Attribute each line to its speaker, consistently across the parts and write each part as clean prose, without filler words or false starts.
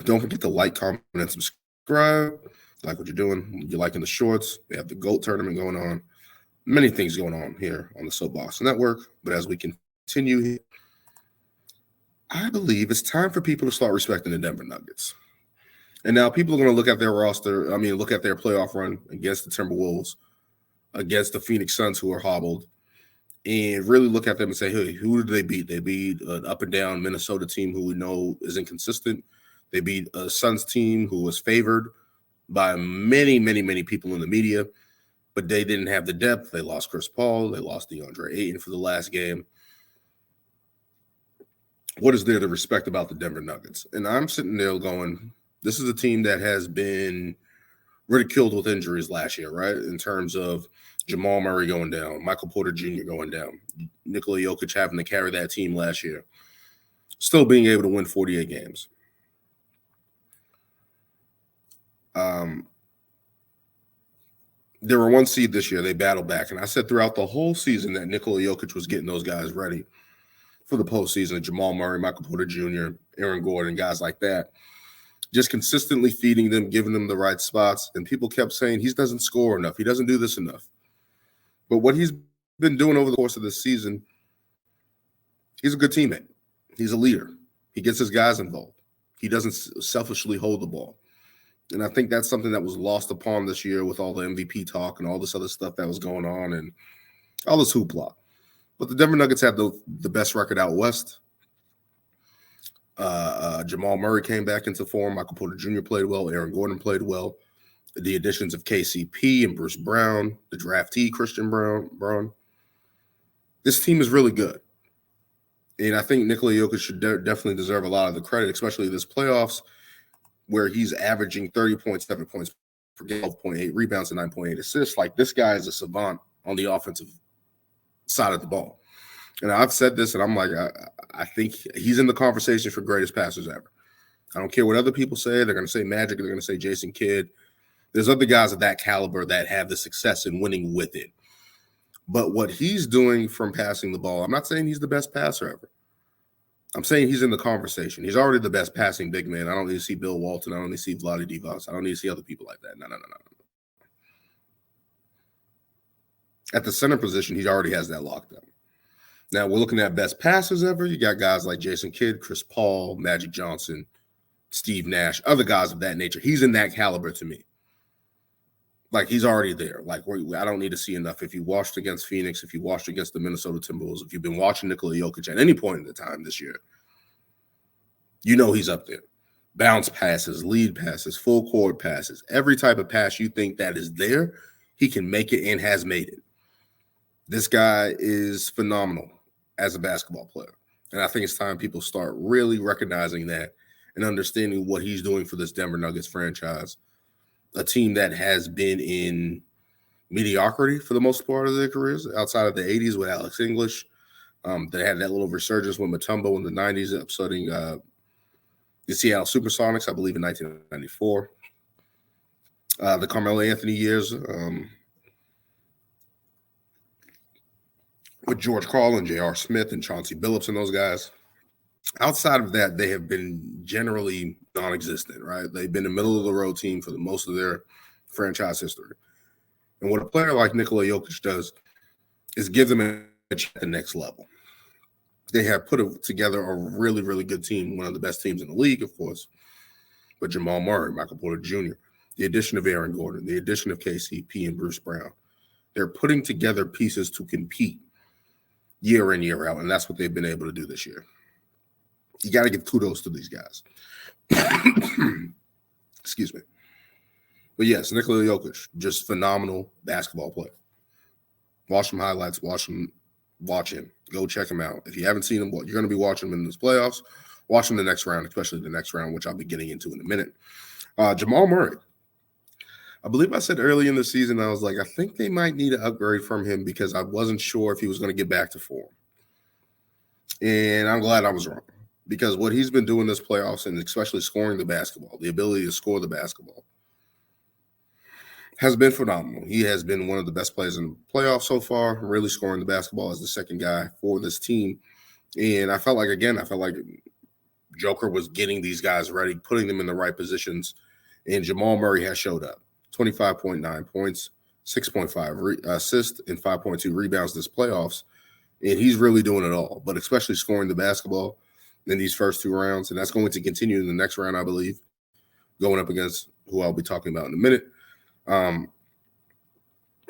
Speaker 1: Don't forget to like, comment, and subscribe. Like what you're doing. You're liking the shorts. We have the GOAT tournament going on. Many things going on here on the Soapbox Network. But as we continue here, I believe it's time for people to start respecting the Denver Nuggets. And now people are going to look at their roster, look at their playoff run against the Timberwolves, against the Phoenix Suns, who are hobbled, and really look at them and say, hey, who did they beat? They beat an up-and-down Minnesota team who we know is inconsistent. They beat a Suns team who was favored by many, many, many people in the media, but they didn't have the depth. They lost Chris Paul. They lost DeAndre Ayton for the last game. What is there to respect about the Denver Nuggets? And I'm sitting there going, this is a team that has been ridiculed with injuries last year, right? In terms of Jamal Murray going down, Michael Porter Jr. going down, Nikola Jokic having to carry that team last year, still being able to win 48 games. They were 1 seed this year. They battled back. And I said throughout the whole season that Nikola Jokic was getting those guys ready for the postseason. Jamal Murray, Michael Porter Jr., Aaron Gordon, guys like that. Just consistently feeding them, giving them the right spots. And people kept saying he doesn't score enough. He doesn't do this enough. But what he's been doing over the course of this season, he's a good teammate. He's a leader. He gets his guys involved. He doesn't selfishly hold the ball. And I think that's something that was lost upon this year with all the MVP talk and all this other stuff that was going on and all this hoopla. But the Denver Nuggets have the best record out west. Jamal Murray came back into form. Michael Porter Jr. played well. Aaron Gordon played well. The additions of KCP and Bruce Brown, the draftee Christian Brown. This team is really good. And I think Nikola Jokic should definitely deserve a lot of the credit, especially this playoffs, where he's averaging 30.7 points per game, 12.8 rebounds, and 9.8 assists. Like, this guy is a savant on the offensive side of the ball. And I've said this, and I'm like, I think he's in the conversation for greatest passers ever. I don't care what other people say. They're going to say Magic. They're going to say Jason Kidd. There's other guys of that caliber that have the success in winning with it. But what he's doing from passing the ball, I'm not saying he's the best passer ever. I'm saying he's in the conversation. He's already the best passing big man. I don't need to see Bill Walton. I don't need to see Vlade Divac. I don't need to see other people like that. No. At the center position, he already has that locked up. Now, we're looking at best passers ever. You got guys like Jason Kidd, Chris Paul, Magic Johnson, Steve Nash, other guys of that nature. He's in that caliber to me. Like, he's already there. Like, I don't need to see enough. If you watched against Phoenix, if you watched against the Minnesota Timberwolves, if you've been watching Nikola Jokic at any point in the time this year, you know he's up there. Bounce passes, lead passes, full court passes, every type of pass you think that is there, he can make it and has made it. This guy is phenomenal as a basketball player. And I think it's time people start really recognizing that and understanding what he's doing for this Denver Nuggets franchise, a team that has been in mediocrity for the most part of their careers, outside of the 80s with Alex English. They had that little resurgence with Mutombo in the 90s, upsetting the Seattle Supersonics, I believe, in 1994. The Carmelo Anthony years with George Carlin, J.R. Smith, and Chauncey Billups and those guys. Outside of that, they have been generally non-existent, right? They've been a middle-of-the-road team for the most of their franchise history. And what a player like Nikola Jokic does is give them a chance at the next level. They have put together a really, really good team, one of the best teams in the league, of course, but Jamal Murray, Michael Porter Jr., the addition of Aaron Gordon, the addition of KCP and Bruce Brown. They're putting together pieces to compete year in, year out, and that's what they've been able to do this year. You got to give kudos to these guys. Excuse me. But yes, Nikola Jokic, just phenomenal basketball player. Watch some highlights. Watch him. Go check him out. If you haven't seen him, you're going to be watching him in this playoffs. Watch him the next round, especially the next round, which I'll be getting into in a minute. Jamal Murray. I believe I said early in the season, I was like, I think they might need an upgrade from him because I wasn't sure if he was going to get back to form. And I'm glad I was wrong. Because what he's been doing this playoffs, and especially scoring the basketball, the ability to score the basketball, has been phenomenal. He has been one of the best players in the playoffs so far, really scoring the basketball as the second guy for this team. And I felt like Joker was getting these guys ready, putting them in the right positions, and Jamal Murray has showed up. 25.9 points, 6.5 assists, and 5.2 rebounds this playoffs. And he's really doing it all, but especially scoring the basketball in these first 2 rounds. And that's going to continue in the next round, I believe, going up against who I'll be talking about in a minute.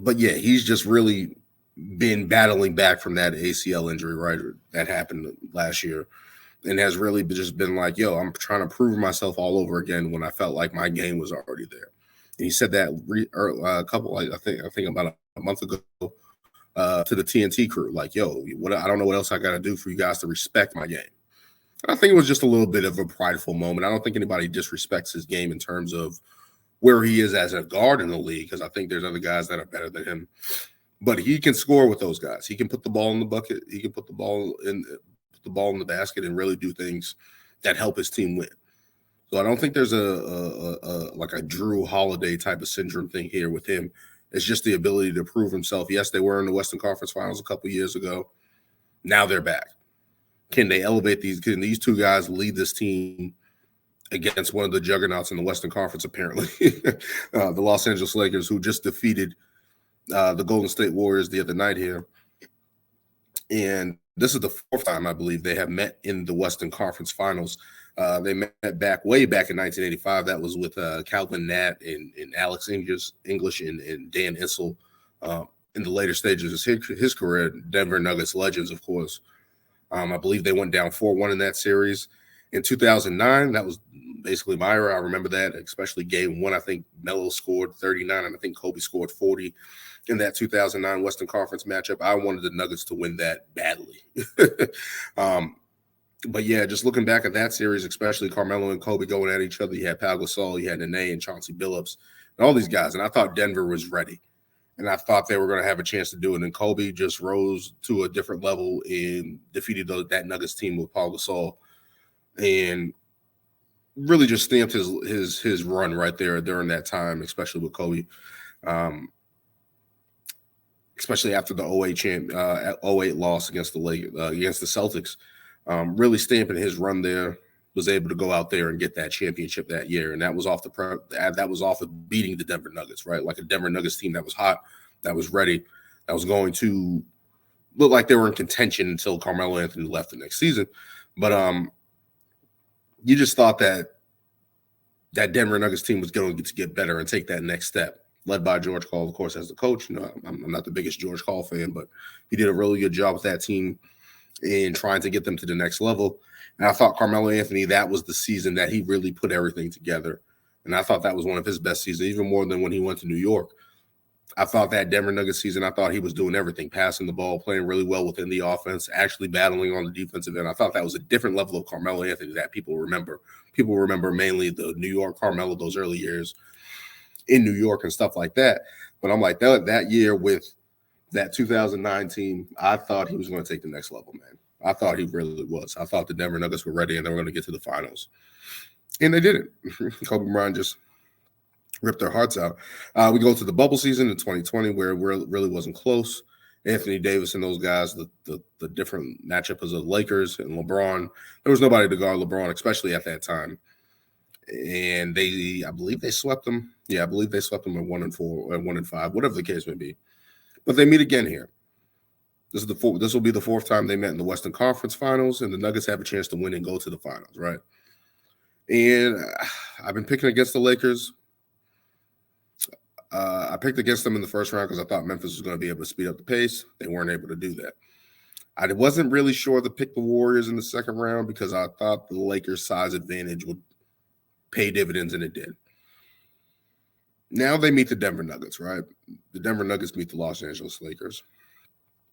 Speaker 1: But yeah, he's just really been battling back from that ACL injury, right? That happened last year, and has really just been like, yo, I'm trying to prove myself all over again when I felt like my game was already there. And he said that I think about a month ago to the TNT crew, like, yo, I don't know what else I got to do for you guys to respect my game. And I think it was just a little bit of a prideful moment. I don't think anybody disrespects his game in terms of where he is as a guard in the league, because I think there's other guys that are better than him. But he can score with those guys. He can put the ball in the bucket. He can put the ball in the basket and really do things that help his team win. So I don't think there's like a Drew Holiday type of syndrome thing here with him. It's just the ability to prove himself. Yes, they were in the Western Conference Finals a couple years ago. Now they're back. Can they elevate these? Can these 2 guys lead this team against one of the juggernauts in the Western Conference, apparently? The Los Angeles Lakers, who just defeated the Golden State Warriors the other night here. And this is the 4th time, I believe, they have met in the Western Conference Finals. They met way back in 1985. That was with Calvin Nat and Alex English and Dan Issel in the later stages of his career. Denver Nuggets legends, of course. I believe they went down 4-1 in that series. In 2009, that was basically my era. I remember that, especially game 1. I think Melo scored 39, and I think Kobe scored 40 in that 2009 Western Conference matchup. I wanted the Nuggets to win that badly. But yeah, just looking back at that series, especially Carmelo and Kobe going at each other, you had Pau Gasol, you had Nene and Chauncey Billups, and all these guys. And I thought Denver was ready. And I thought they were going to have a chance to do it. And Kobe just rose to a different level and defeated that Nuggets team with Pau Gasol, and really just stamped his run right there during that time, especially with Kobe. Especially after the 08 loss against the Celtics, really stamping his run there. Was able to go out there and get that championship that year, and that was off of beating the Denver Nuggets, right? Like a Denver Nuggets team that was hot, that was ready, that was going to look like they were in contention until Carmelo Anthony left the next season. But you just thought that Denver Nuggets team was going to get better and take that next step, led by George Karl, of course, as the coach. I'm not the biggest George Karl fan, but he did a really good job with that team in trying to get them to the next level. And I thought Carmelo Anthony, that was the season that he really put everything together. And I thought that was one of his best seasons, even more than when he went to New York. I thought that Denver Nuggets season, I thought he was doing everything, passing the ball, playing really well within the offense, actually battling on the defensive end. I thought that was a different level of Carmelo Anthony that people remember. People remember mainly the New York Carmelo, those early years in New York and stuff like that. But I'm like, that year with that 2009 team, I thought he was going to take the next level, man. I thought he really was. I thought the Denver Nuggets were ready and they were going to get to the finals. And they didn't. Kobe Bryant just ripped their hearts out. We go to the bubble season in 2020 where it really wasn't close. Anthony Davis and those guys, the different matchups of the Lakers and LeBron. There was nobody to guard LeBron, especially at that time. And I believe they swept them. Yeah, I believe they swept them at 1-4 or 1-5, whatever the case may be. But they meet again here. This will be the 4th time they met in the Western Conference Finals, and the Nuggets have a chance to win and go to the finals, right? And I've been picking against the Lakers. I picked against them in the first round because I thought Memphis was going to be able to speed up the pace. They weren't able to do that. I wasn't really sure to pick the Warriors in the second round because I thought the Lakers' size advantage would pay dividends, and it did. Now they meet the Denver Nuggets, right? The Denver Nuggets meet the Los Angeles Lakers.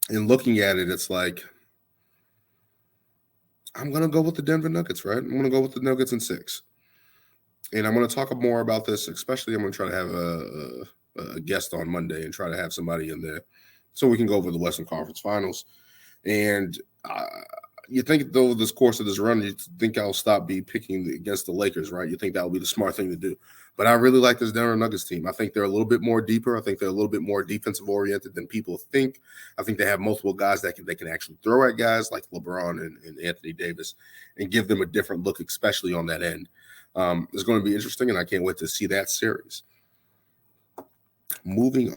Speaker 1: And looking at it, it's like, I'm going to go with the Denver Nuggets, right? I'm going to go with the Nuggets in 6. And I'm going to talk more about this, especially I'm going to try to have a guest on Monday and try to have somebody in there so we can go over the Western Conference Finals. And You think, though, this course of this run, you think I'll stop picking against the Lakers, right? You think that would be the smart thing to do. But I really like this Denver Nuggets team. I think they're a little bit more deeper. I think they're a little bit more defensive oriented than people think. I think they have multiple guys that they can actually throw at guys like LeBron and Anthony Davis and give them a different look, especially on that end. It's going to be interesting, and I can't wait to see that series. Moving